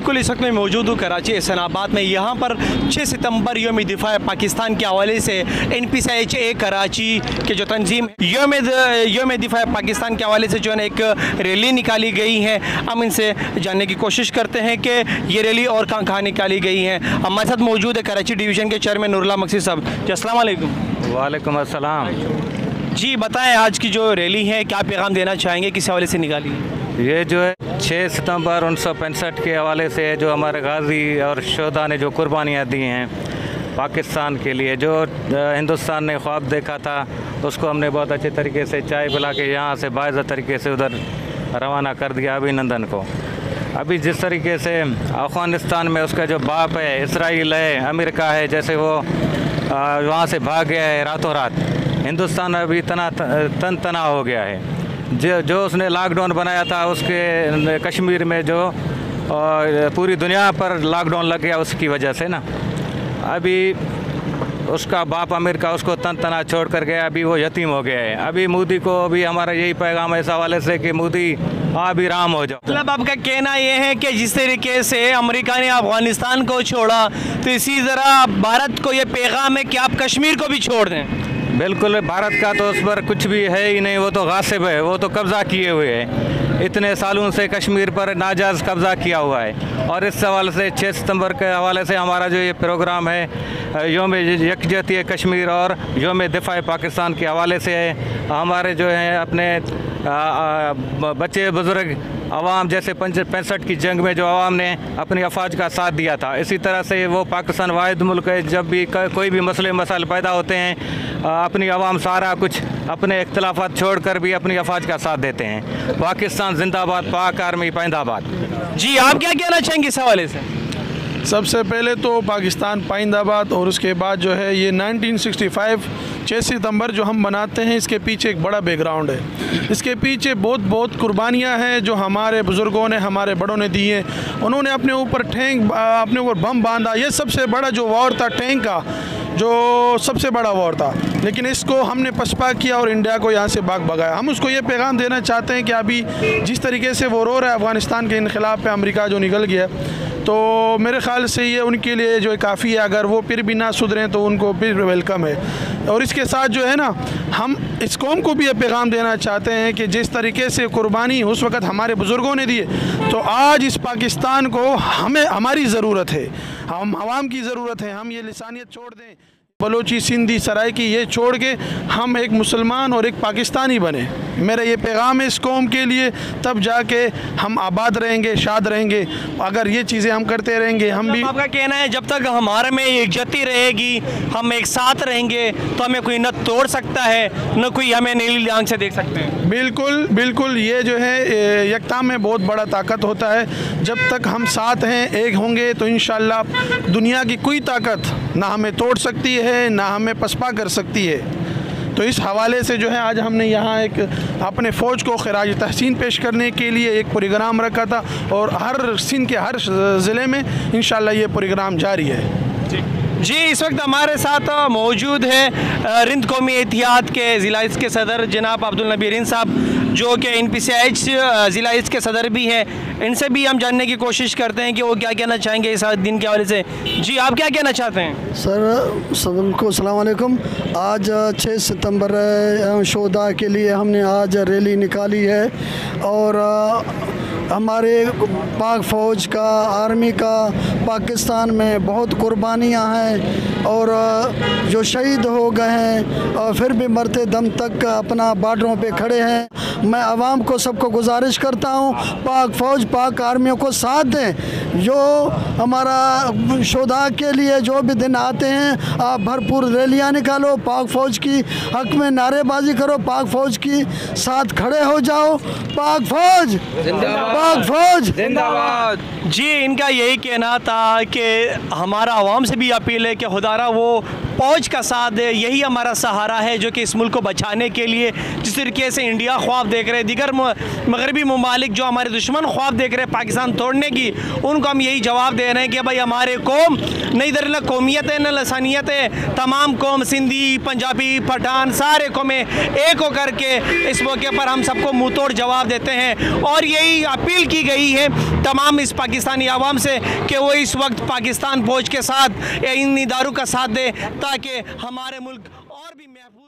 बिल्कुल, इस वक्त मैं मौजूद हूँ कराची एहसनाबाद में। यहाँ पर 6 सितंबर यौम दिफा पाकिस्तान के हवाले से NPCIH कराची के जो तंजीम यौम दिफा पाकिस्तान के हवाले से जो है एक रैली निकाली गई है। हम इनसे जानने की कोशिश करते हैं कि ये रैली और कहाँ निकाली गई है। हमारे साथ मौजूद है कराची डिवीज़न के चेयरमैन नूरुल्लाह मकसी साहब जी। अस्सलाम वालेकुम। वालेकुम अस्सलाम। जी बताएं, आज की जो रैली है क्या पैगाम देना चाहेंगे, किस हवाले से निकाली है? ये जो है 6 सितंबर 1965 के हवाले से जो हमारे गाजी और शोधा ने जो कुर्बानियाँ दी हैं पाकिस्तान के लिए, जो हिंदुस्तान ने ख्वाब देखा था, उसको हमने बहुत अच्छे तरीके से चाय पिला के यहाँ से बाइज़्ज़त तरीके से उधर रवाना कर दिया अभिनंदन को। अभी जिस तरीके से अफ़गानिस्तान में उसका जो बाप है इसराइल है, अमेरिका है, जैसे वो वहाँ से भाग गया है रातों रात, हिंदुस्तान अभी तन तना हो गया है। जो उसने लॉकडाउन बनाया था उसके कश्मीर में जो पूरी दुनिया पर लॉकडाउन लग गया उसकी वजह से ना, अभी उसका बाप अमेरिका उसको तन तना छोड़ कर गया, अभी वो यतीम हो गया है। अभी मोदी को भी हमारा यही पैगाम है इस हवाले से कि मोदी अभी राम हो जाओ। मतलब आपका कहना ये है कि जिस तरीके से अमेरिका ने अफगानिस्तान को छोड़ा, तो इसी तरह भारत को ये पैगाम है कि आप कश्मीर को भी छोड़ दें। बिल्कुल, भारत का तो उस पर कुछ भी है ही नहीं, वो तो गासिब है, वो तो कब्ज़ा किए हुए है। इतने सालों से कश्मीर पर नाजायज़ कब्ज़ा किया हुआ है। और इस हवाले से 6 सितंबर के हवाले से हमारा जो ये प्रोग्राम है यौम यकजहती कश्मीर और यौम दिफा पाकिस्तान के हवाले से है। हमारे जो हैं अपने बच्चे बुज़ुर्ग अवाम, जैसे 65 की जंग में जो अवाम ने अपनी अफवाज का साथ दिया था, इसी तरह से वो पाकिस्तान वाहिद मुल्क है, जब भी कोई भी मसले मसाइल पैदा होते हैं अपनी अवाम सारा कुछ अपने इख्तलाफात छोड़ कर भी अपनी अफवाज का साथ देते हैं। पाकिस्तान जिंदाबाद, पाक आर्मी पाइंदाबाद। जी आप क्या कहना चाहेंगे इस हवाले से? सबसे पहले तो पाकिस्तान पाइंदाबाद, और उसके बाद जो है ये 1965 6 सितंबर जो हम मनाते हैं, इसके पीछे एक बड़ा बैकग्राउंड है। इसके पीछे बहुत कुर्बानियाँ हैं जो हमारे बुज़ुर्गों ने, हमारे बड़ों ने दी हैं। उन्होंने अपने ऊपर अपने ऊपर बम बांधा। ये सबसे बड़ा जो वॉर था टैंक का, जो सबसे बड़ा वॉर था, लेकिन इसको हमने पसपा किया और इंडिया को यहाँ से भाग भगाया। हम उसको ये पैगाम देना चाहते हैं कि अभी जिस तरीके से वो रो रहा है अफ़गानिस्तान के इनक़िलाब पे, अमेरिका जो निकल गया, तो मेरे ख़्याल से ये उनके लिए जो काफ़ी है। अगर वो फिर भी ना सुधरें तो उनको फिर वेलकम है। और इसके साथ जो है ना, हम इस कौम को भी ये पैगाम देना चाहते हैं कि जिस तरीके से कुर्बानी उस वक़्त हमारे बुज़ुर्गों ने दिए, तो आज इस पाकिस्तान को हमारी ज़रूरत है, हम आवाम की ज़रूरत है। हम ये लिसानियत छोड़ दें, बलोची, सिंधी, सराइकी, ये छोड़ के हम एक मुसलमान और एक पाकिस्तानी बने। मेरा ये पैगाम है इस कौम के लिए, तब जाके हम आबाद रहेंगे, शाद रहेंगे। अगर ये चीज़ें हम करते रहेंगे, हम भी। आपका कहना है जब तक हमारे में एकजुटती रहेगी, हम एक साथ रहेंगे, तो हमें कोई न तोड़ सकता है, न कोई हमें नीली आंख से देख सकते हैं। बिल्कुल बिल्कुल, ये जो है यकता में बहुत बड़ा ताकत होता है। जब तक हम साथ हैं, एक होंगे, तो इंशाअल्लाह दुनिया की कोई ताकत ना हमें तोड़ सकती है, ना हमें पसपा कर सकती है। तो इस हवाले से जो है आज हमने यहाँ एक अपने फ़ौज को खिराज तहसीन पेश करने के लिए एक प्रोग्राम रखा था, और हर सिंध के हर ज़िले में इंशाअल्लाह ये प्रोग्राम जारी है। जी इस वक्त हमारे साथ मौजूद है रिंद कौमी इत्तेहाद के ज़िला के सदर जनाब अब्दुल नबी रिंद साहब, जो कि NPCIH ज़िला के सदर भी है। इनसे भी हम जानने की कोशिश करते हैं कि वो क्या कहना चाहेंगे इस दिन के हवाले से। जी आप क्या कहना चाहते हैं? सर सबको अस्सलाम वालेकुम। आज 6 सितंबर शोधा के लिए हमने आज रैली निकाली है, और हमारे पाक फ़ौज का, आर्मी का पाकिस्तान में बहुत कुर्बानियाँ हैं, और जो शहीद हो गए हैं और फिर भी मरते दम तक अपना बॉर्डरों पे खड़े हैं। मैं आवाम को सबको गुजारिश करता हूँ, पाक फ़ौज, पाक आर्मियों को साथ दें। जो हमारा शोधा के लिए जो भी दिन आते हैं, आप भरपूर रैलियाँ निकालो, पाक फ़ौज की हक में नारेबाजी करो, पाक फ़ौज की साथ खड़े हो जाओ। पाक फ़ौज पाक फ़ौज जिंदाबाद। जी इनका यही कहना था कि हमारा आवाम से भी अपील है कि खुदारा वो फ़ौज का साथ दे, यही हमारा सहारा है जो कि इस मुल्क को बचाने के लिए जिस तरीके से इंडिया ख्वाब देख रहे हैं, दीगर मगरबी ममालिक जो हमारे दुश्मन ख्वाब देख रहे हैं पाकिस्तान तोड़ने की, उनको हम यही जवाब दे रहे हैं कि भाई हमारे कौम नहीं, इधर न कौमियत है न लसानियत है, तमाम कौम सिंधी, पंजाबी, पठान सारे कौमें एक होकर के इस मौके पर हम सबको मुँह तोड़ जवाब देते हैं। और यही अपील की गई है तमाम इस पाकिस्तानी आवाम से कि वो इस वक्त पाकिस्तान फ़ौज के साथ इन इदारों का साथ दे ताकि हमारे मुल्क और भी महफूज